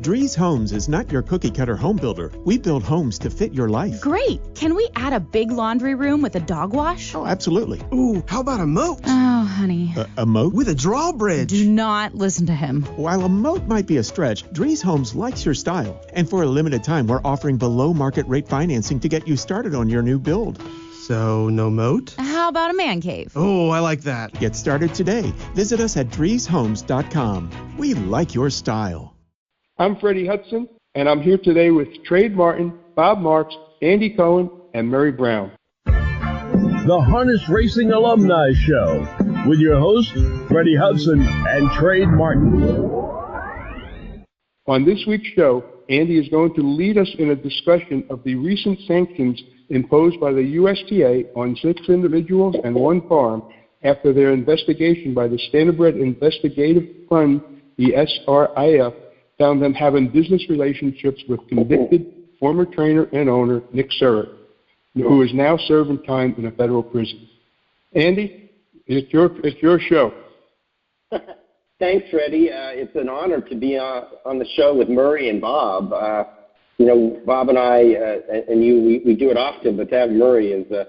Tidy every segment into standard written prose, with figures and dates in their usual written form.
Drees Homes is not your cookie-cutter home builder. We build homes to fit your life. Great. Can we add a big laundry room with a dog wash? Oh, absolutely. Ooh, how about a moat? Oh, honey. A moat? With a drawbridge. Do not listen to him. While a moat might be a stretch, Drees Homes likes your style. And for a limited time, we're offering below-market rate financing to get you started on your new build. So, no moat? How about a man cave? Oh, I like that. Get started today. Visit us at dreeshomes.com. We like your style. I'm Freddie Hudson, and I'm here today with Trade Martin, Bob Marks, Andy Cohen, and Murray Brown. The Harness Racing Alumni Show with your hosts, Freddie Hudson and Trade Martin. On this week's show, Andy is going to lead us in a discussion of the recent sanctions imposed by the USTA on 6 individuals and 1 farm after their investigation by the Standardbred Investigative Fund, the SRIF, found them having business relationships with convicted former trainer and owner Nick Surick, who is now serving time in a federal prison. Andy, it's your show. Thanks, Freddie. It's an honor to be on the show with Murray and Bob. Bob and I and you, we do it often, but to have Murray is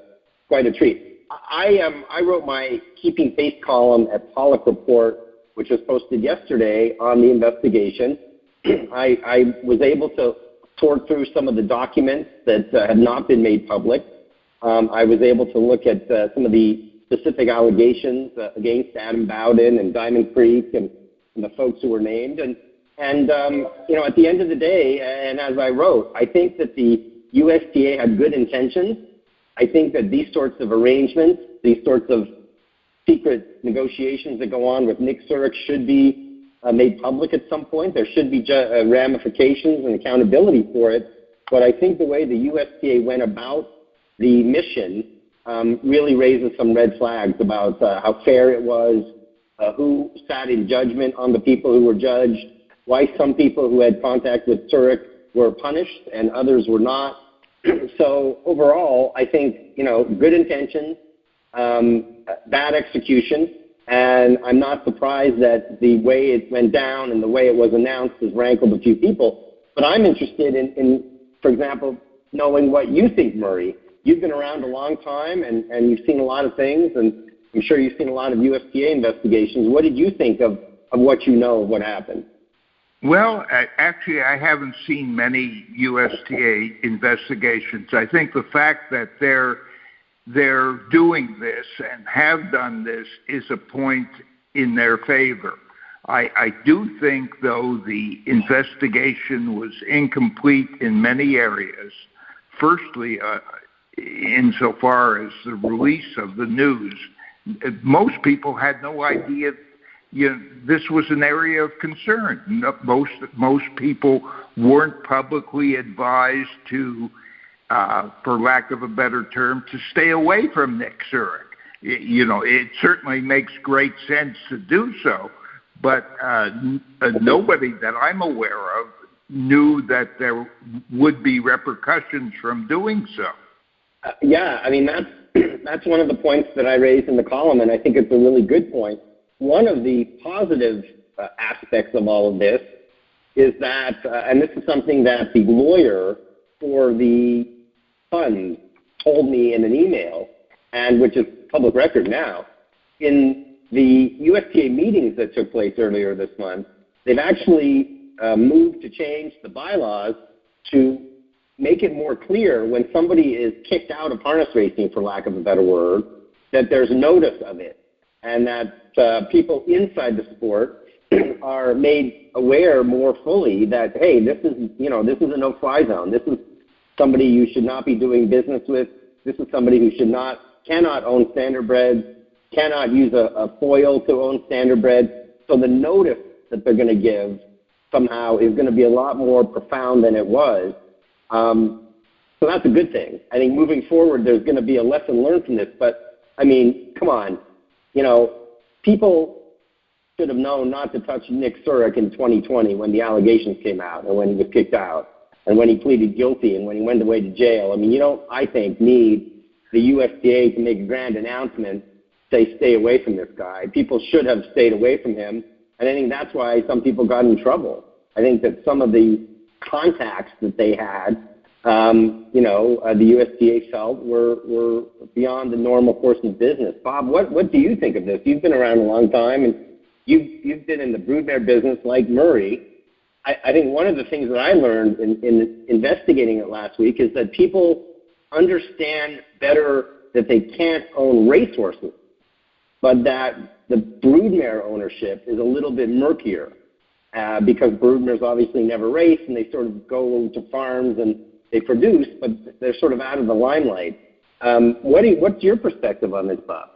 quite a treat. I wrote my Keeping Faith column at Pollock Report, which was posted yesterday on the investigation. I was able to sort through some of the documents that have not been made public. I was able to look at some of the specific allegations against Adam Bowden and Diamond Creek and the folks who were named. And at the end of the day, and as I wrote, I think that the USTA had good intentions. I think that these sorts of arrangements, these sorts of secret negotiations that go on with Nick Surick should be made public at some point. There should be ramifications and accountability for it. But I think the way the USTA went about the mission really raises some red flags about how fair it was, who sat in judgment on the people who were judged, why some people who had contact with Surick were punished and others were not. So overall, I think, good intentions, bad execution, and I'm not surprised that the way it went down and the way it was announced has rankled a few people. But I'm interested in, for example, knowing what you think, Murray. You've been around a long time, and you've seen a lot of things, and I'm sure you've seen a lot of USTA investigations. What did you think of what you know of what happened? Well, actually, I haven't seen many USTA investigations. I think the fact that they're doing this and have done this is a point in their favor. I do think, though, the investigation was incomplete in many areas. Firstly, insofar as the release of the news, most people had no idea this was an area of concern. Most people weren't publicly advised to, for lack of a better term, to stay away from Nick Surick. It certainly makes great sense to do so, but nobody that I'm aware of knew that there would be repercussions from doing so. That's one of the points that I raised in the column, and I think it's a really good point. One of the positive aspects of all of this is that, and this is something that the lawyer for the fund told me in an email, and which is public record now, in the USTA meetings that took place earlier this month, they've actually moved to change the bylaws to make it more clear when somebody is kicked out of harness racing, for lack of a better word, that there's notice of it, and that people inside the sport are made aware more fully that, hey, this is a no-fly zone. This is somebody you should not be doing business with. This is somebody who cannot own standardbred, cannot use a foil to own standardbred. So the notice that they're going to give somehow is going to be a lot more profound than it was. So that's a good thing. I think moving forward, there's going to be a lesson learned from this. But, come on. People should have known not to touch Nick Surick in 2020 when the allegations came out and when he was kicked out and when he pleaded guilty and when he went away to jail. You don't, I think, need the USTA to make a grand announcement, say, stay away from this guy. People should have stayed away from him, and I think that's why some people got in trouble. I think that some of the contacts that they had, the USTA felt were beyond the normal course of business. Bob, what do you think of this? You've been around a long time, and you've been in the broodmare business like Murray. I think one of the things that I learned in investigating it last week is that people understand better that they can't own racehorses, but that the broodmare ownership is a little bit murkier because broodmares obviously never race, and they sort of go to farms and they produce, but they're sort of out of the limelight. What's your perspective on this, Bob?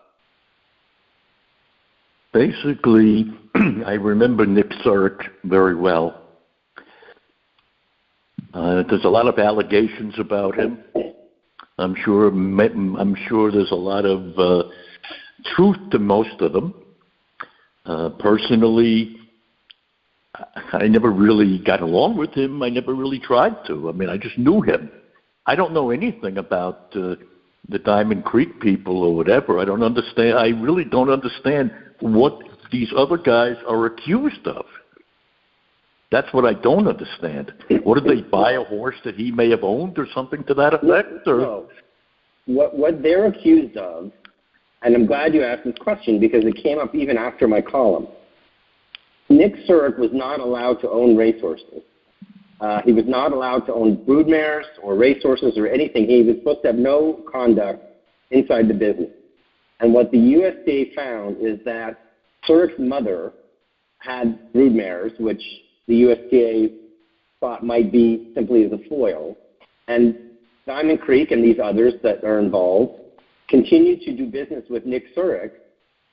Basically, I remember Nick Surick very well. There's a lot of allegations about him. I'm sure there's a lot of truth to most of them. Personally, I never really got along with him. I never really tried to. I mean, I just knew him. I don't know anything about the Diamond Creek people or whatever. I don't understand. I really don't understand what these other guys are accused of. That's what I don't understand. What, did they buy a horse that he may have owned or something to that effect? Or? No. What they're accused of, and I'm glad you asked this question because it came up even after my column. Nick Surick was not allowed to own racehorses. He was not allowed to own broodmares or racehorses or anything. He was supposed to have no conduct inside the business. And what the USDA found is that Surick's mother had broodmares, which the USDA thought might be simply as a foil. And Diamond Creek and these others that are involved continued to do business with Nick Surick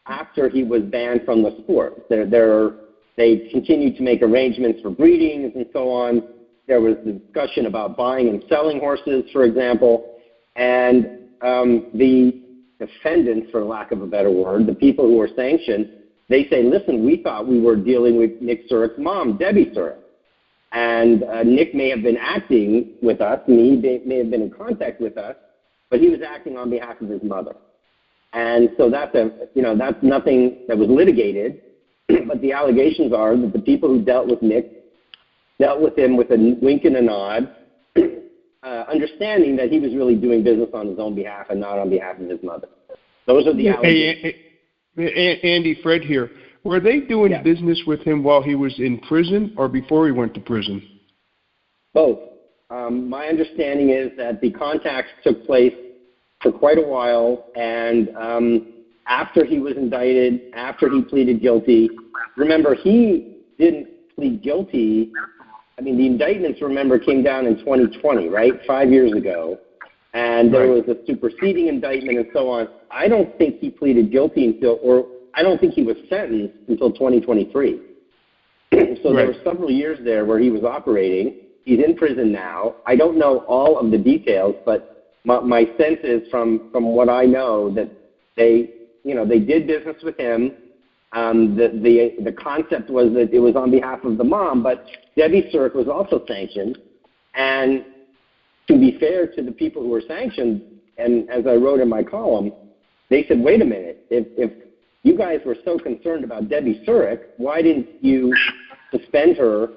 after he was banned from the sport. They continued to make arrangements for breedings and so on. There was discussion about buying and selling horses, for example. And the defendants, for lack of a better word, the people who were sanctioned, they say, listen, we thought we were dealing with Nick Surick's mom, Debbie Surick. And Nick may have been acting with us, and he may have been in contact with us, but he was acting on behalf of his mother. And so that's nothing that was litigated, but the allegations are that the people who dealt with Nick dealt with him with a wink and a nod, understanding that he was really doing business on his own behalf and not on behalf of his mother. Those are the allegations. Andy, Fred here. Were they doing business with him while he was in prison or before he went to prison? Both. My understanding is that the contacts took place for quite a while, and after he was indicted, after he pleaded guilty. Remember, he didn't plead guilty. I mean, the indictments, remember, came down in 2020, right, 5 years ago. And there was a superseding indictment and so on. I don't think he pleaded guilty I don't think he was sentenced until 2023. So there were several years there where he was operating. He's in prison now. I don't know all of the details, but my sense is from what I know that they did business with him. The concept was that it was on behalf of the mom, but Debbie Surick was also sanctioned. And to be fair to the people who were sanctioned, and as I wrote in my column, they said, wait a minute, if you guys were so concerned about Debbie Surick, why didn't you suspend her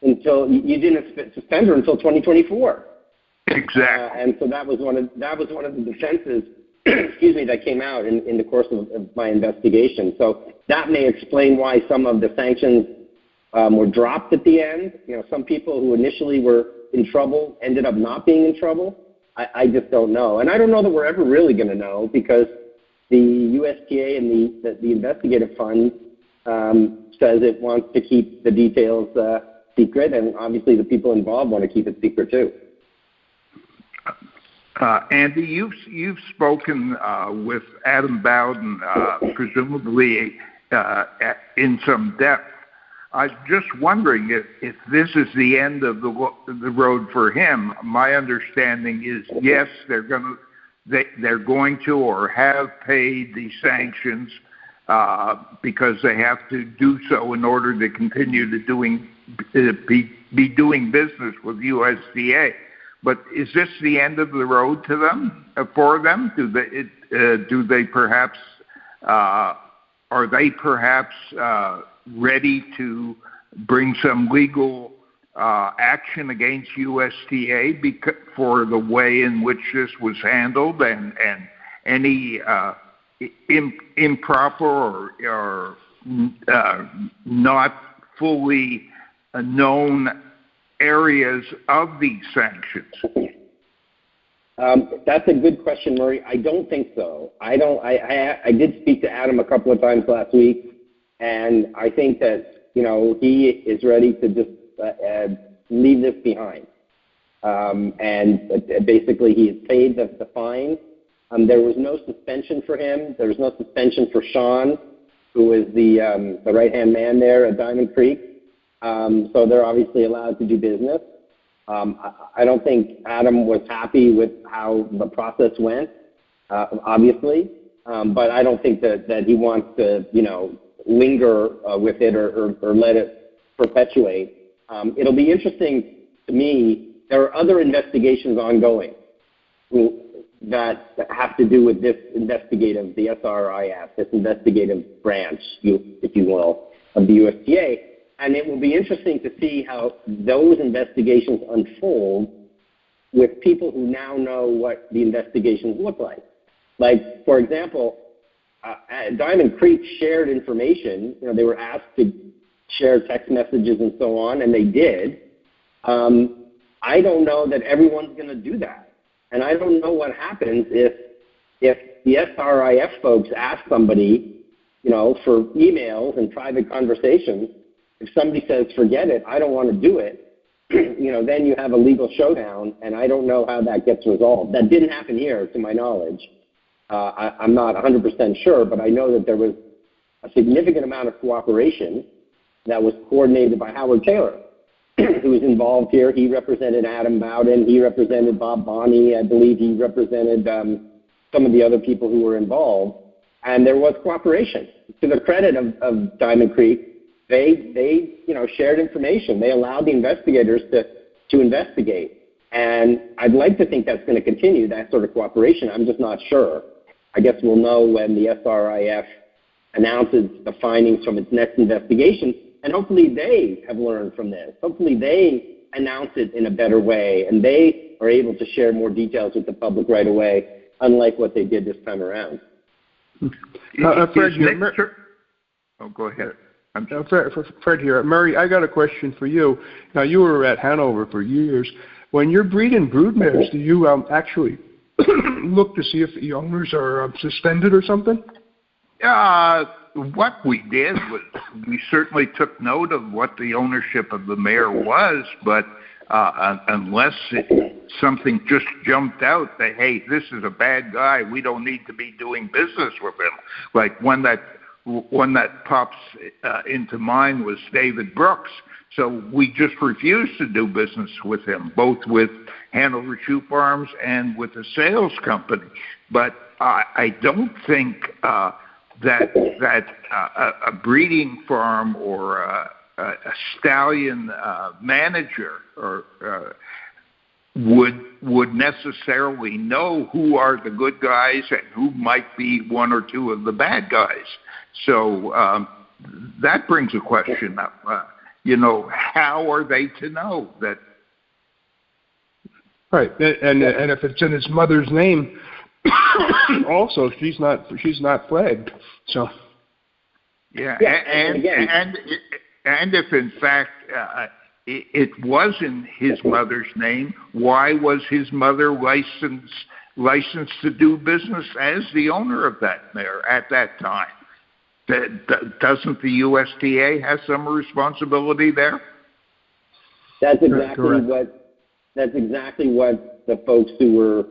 until 2024? Exactly. And so that was one of the defenses, excuse me, that came out in the course of my investigation. So that may explain why some of the sanctions were dropped at the end. Some people who initially were in trouble ended up not being in trouble. I just don't know. And I don't know that we're ever really going to know because the USTA and the investigative fund says it wants to keep the details secret, and obviously the people involved want to keep it secret too. Andy, you've spoken with Adam Bowden, presumably in some depth. I was just wondering if this is the end of the road for him. My understanding is yes, they're going to or have paid the sanctions because they have to do so in order to continue to be doing business with USDA. But is this the end of the road to them for them? Do they perhaps are they perhaps ready to bring some legal action against USTA for the way in which this was handled and any improper or not fully known areas of these sanctions? That's a good question, Murray. I don't think so. I did speak to Adam a couple of times last week, and I think that he is ready to just leave this behind. And basically, he has paid the fine. There was no suspension for him. There was no suspension for Sean, who is the right-hand man there at Diamond Creek. So they're obviously allowed to do business. I don't think Adam was happy with how the process went, obviously, but I don't think that he wants to, linger with it or let it perpetuate. It'll be interesting to me. There are other investigations ongoing that have to do with this investigative, the SRIF, this investigative branch, if you will, of the USTA. And it will be interesting to see how those investigations unfold with people who now know what the investigations look like. Like, for example, Diamond Creek shared information. They were asked to share text messages and so on, and they did. I don't know that everyone's going to do that. And I don't know what happens if the SRIF folks ask somebody, for emails and private conversations. If somebody says, forget it, I don't want to do it, then you have a legal showdown, and I don't know how that gets resolved. That didn't happen here, to my knowledge. I'm not 100% sure, but I know that there was a significant amount of cooperation that was coordinated by Howard Taylor, who was involved here. He represented Adam Bowden. He represented Bob Bonney. I believe he represented some of the other people who were involved. And there was cooperation. To the credit of Diamond Creek, they shared information. They allowed the investigators to investigate. And I'd like to think that's going to continue, that sort of cooperation. I'm just not sure. I guess we'll know when the SRIF announces the findings from its next investigation. And hopefully they have learned from this. Hopefully they announce it in a better way, and they are able to share more details with the public right away, unlike what they did this time around. Fred, go ahead. Fred here. Murray, I got a question for you. Now, you were at Hanover for years. When you're breeding broodmares, do you actually look to see if the owners are suspended or something? What we did was we certainly took note of what the ownership of the mare was, but unless something just jumped out that, hey, this is a bad guy, we don't need to be doing business with him. Like one that pops into mind was David Brooks. So we just refused to do business with him, both with Hanover Shoe Farms and with the sales company. But I don't think that a breeding farm or a stallion manager would necessarily know who are the good guys and who might be one or two of the bad guys. So that brings a question up. How are they to know that? Right, and if it's in his mother's name, also she's not flagged. So. Yeah, and if in fact it was in his mother's name, why was his mother licensed to do business as the owner of that mare at that time? Doesn't the USTA have some responsibility there? That's exactly what the folks who were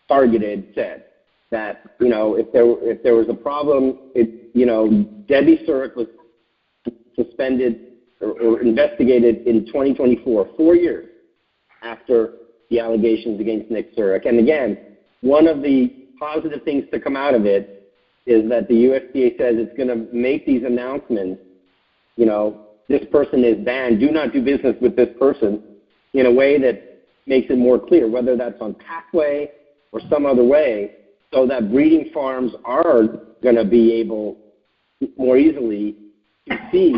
targeted said. That if there was a problem, Debbie Surick was suspended or investigated in 2024, 4 years after the allegations against Nick Surick. And again, one of the positive things to come out of it is that the USDA says it's going to make these announcements, this person is banned, do not do business with this person, in a way that makes it more clear, whether that's on pathway or some other way, so that breeding farms are going to be able more easily to see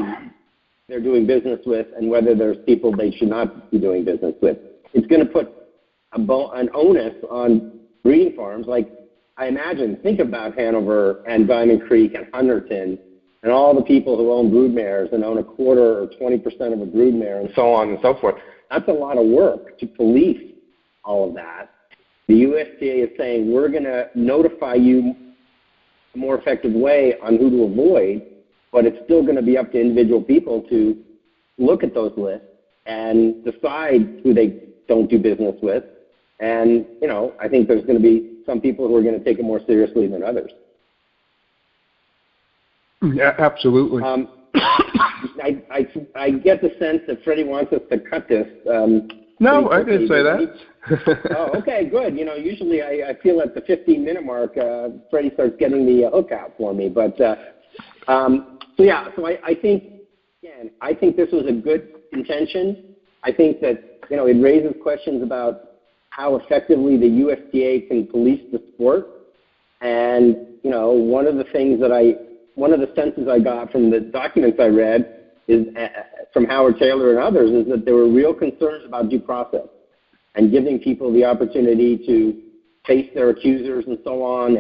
they're doing business with and whether there's people they should not be doing business with. It's going to put an onus on breeding farms. Like, I imagine, think about Hanover and Diamond Creek and Hunterton and all the people who own broodmares and own a quarter or 20% of a broodmare and so on and so forth. That's a lot of work to police all of that. The USTA is saying we're going to notify you a more effective way on who to avoid, but it's still going to be up to individual people to look at those lists and decide who they don't do business with. And, you know, I think there's going to be some people who are going to take it more seriously than others. Yeah, absolutely. I get the sense that Freddie wants us to cut this. No, I didn't say that. Oh, okay, good. You know, usually I feel at the 15-minute mark, Freddie starts getting the hook out for me. But so I think, again, I think this was a good intention. I think that, you know, it raises questions about how effectively the USTA can police the sport. And, you know, one of the senses I got from the documents I read is from Howard Taylor and others is that there were real concerns about due process and giving people the opportunity to face their accusers and so on,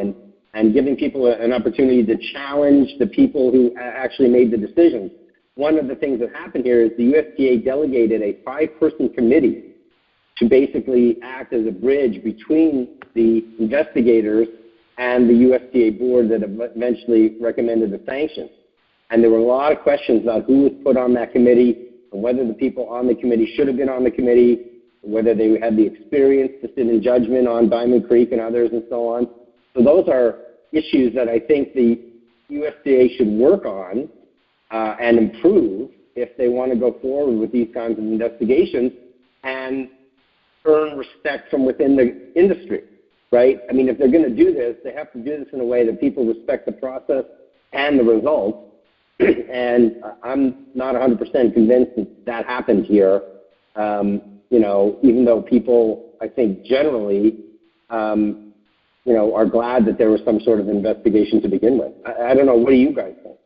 and giving people an opportunity to challenge the people who actually made the decisions. One of the things that happened here is the USTA delegated a 5-person committee to basically act as a bridge between the investigators and the USTA board that eventually recommended the sanctions. And there were a lot of questions about who was put on that committee and whether the people on the committee should have been on the committee, whether they had the experience to sit in judgment on Diamond Creek and others and so on. So those are issues that I think the USTA should work on and improve if they want to go forward with these kinds of investigations and earn respect from within the industry, right? I mean, if they're going to do this, they have to do this in a way that people respect the process and the results. And I'm not 100% convinced that happened here. You know, even though people, I think, generally, you know, are glad that there was some sort of investigation to begin with. I don't know. What do you guys think?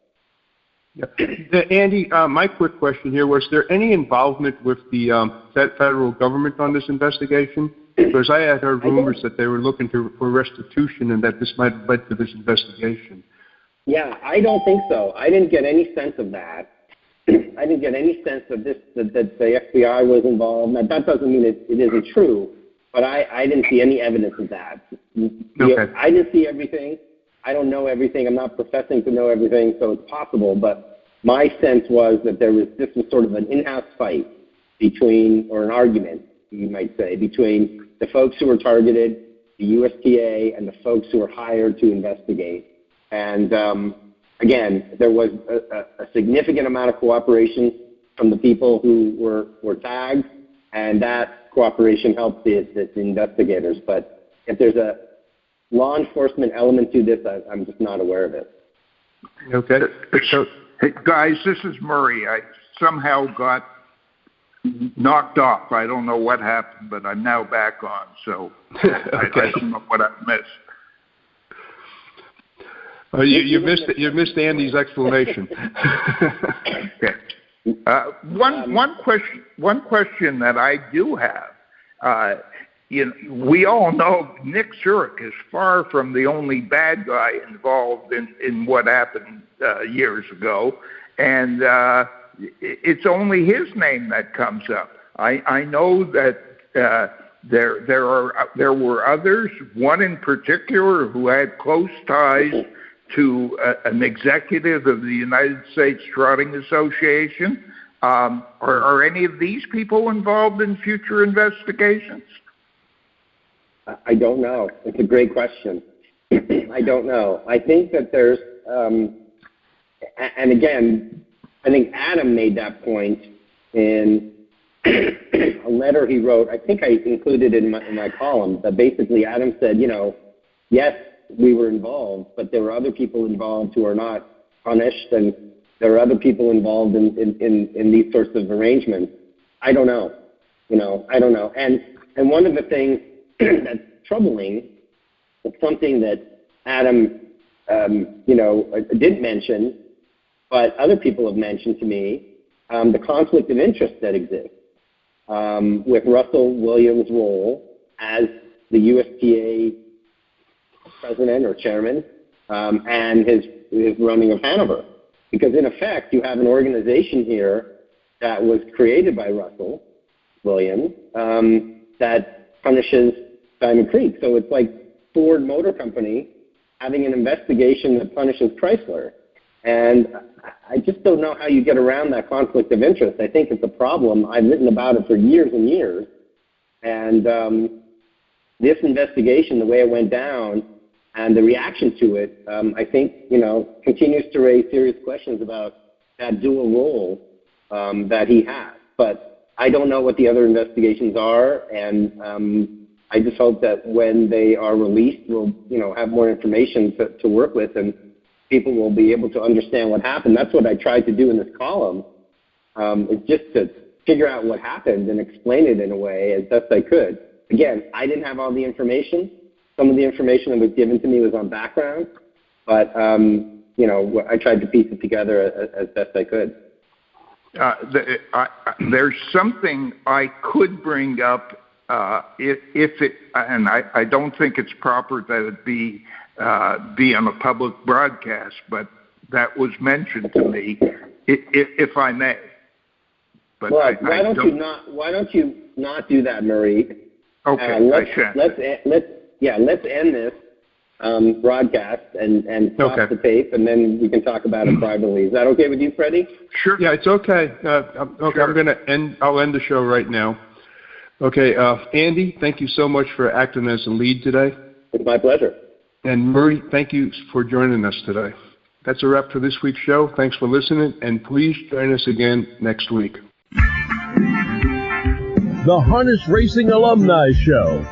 Yeah. Andy, my quick question here, was there any involvement with the federal government on this investigation? Because I had heard rumors that they were looking for restitution and that this might have led to this investigation. Yeah, I don't think so. I didn't get any sense of that. I didn't get any sense that that the FBI was involved. Now, that doesn't mean it isn't true, but I didn't see any evidence of that. Okay. I didn't see everything. I don't know everything. I'm not professing to know everything, so it's possible. But my sense was that this was sort of an in-house fight between, or an argument, you might say, between the folks who were targeted, the USTA, and the folks who were hired to investigate. And again, there was a significant amount of cooperation from the people who were tagged, and that cooperation helped the investigators. But if there's a law enforcement element to this, I'm just not aware of it. Okay. So, hey, guys, this is Murray. I somehow got knocked off. I don't know what happened, but I'm now back on. So I don't know what I missed. You missed Andy's explanation. Okay. One question that I do have. You know, we all know Nick Surick is far from the only bad guy involved in what happened years ago, and it's only his name that comes up. I know that there were others. One in particular who had close ties to an executive of the United States Trotting Association. Are any of these people involved in future investigations? I don't know. It's a great question. I don't know. I think that there's, and again, I think Adam made that point in a letter he wrote. I think I included it in my column, that basically Adam said, you know, yes, we were involved, but there were other people involved who are not punished, and there are other people involved in these sorts of arrangements. I don't know. You know, I don't know. And one of the things that's troubling, it's something that Adam, you know, did mention, but other people have mentioned to me, the conflict of interest that exists with Russell Williams' role as the USTA president or chairman and his running of Hanover. Because in effect, you have an organization here that was created by Russell Williams that punishes Diamond Creek. So it's like Ford Motor Company having an investigation that punishes Chrysler. And I just don't know how you get around that conflict of interest. I think it's a problem. I've written about it for years and years. And this investigation, the way it went down, and the reaction to it, I think, continues to raise serious questions about that dual role that he has. But I don't know what the other investigations are, and I just hope that when they are released, we'll, have more information to work with, and people will be able to understand what happened. That's what I tried to do in this column, is just to figure out what happened and explain it in a way as best I could. Again, I didn't have all the information. Some of the information that was given to me was on background, but, I tried to piece it together as best I could. There's something I could bring up if it, and I don't think it's proper that it be on a public broadcast, but that was mentioned to me, if I may. But well, why don't you not do that, Murray? Okay, I shan't. Let's end this broadcast and stop the tape, and then we can talk about it privately. Is that okay with you, Freddie? Sure. Yeah, it's okay. Sure. I'll end the show right now. Okay, Andy, thank you so much for acting as the lead today. It's my pleasure. And Murray, thank you for joining us today. That's a wrap for this week's show. Thanks for listening, and please join us again next week. The Harness Racing Alumni Show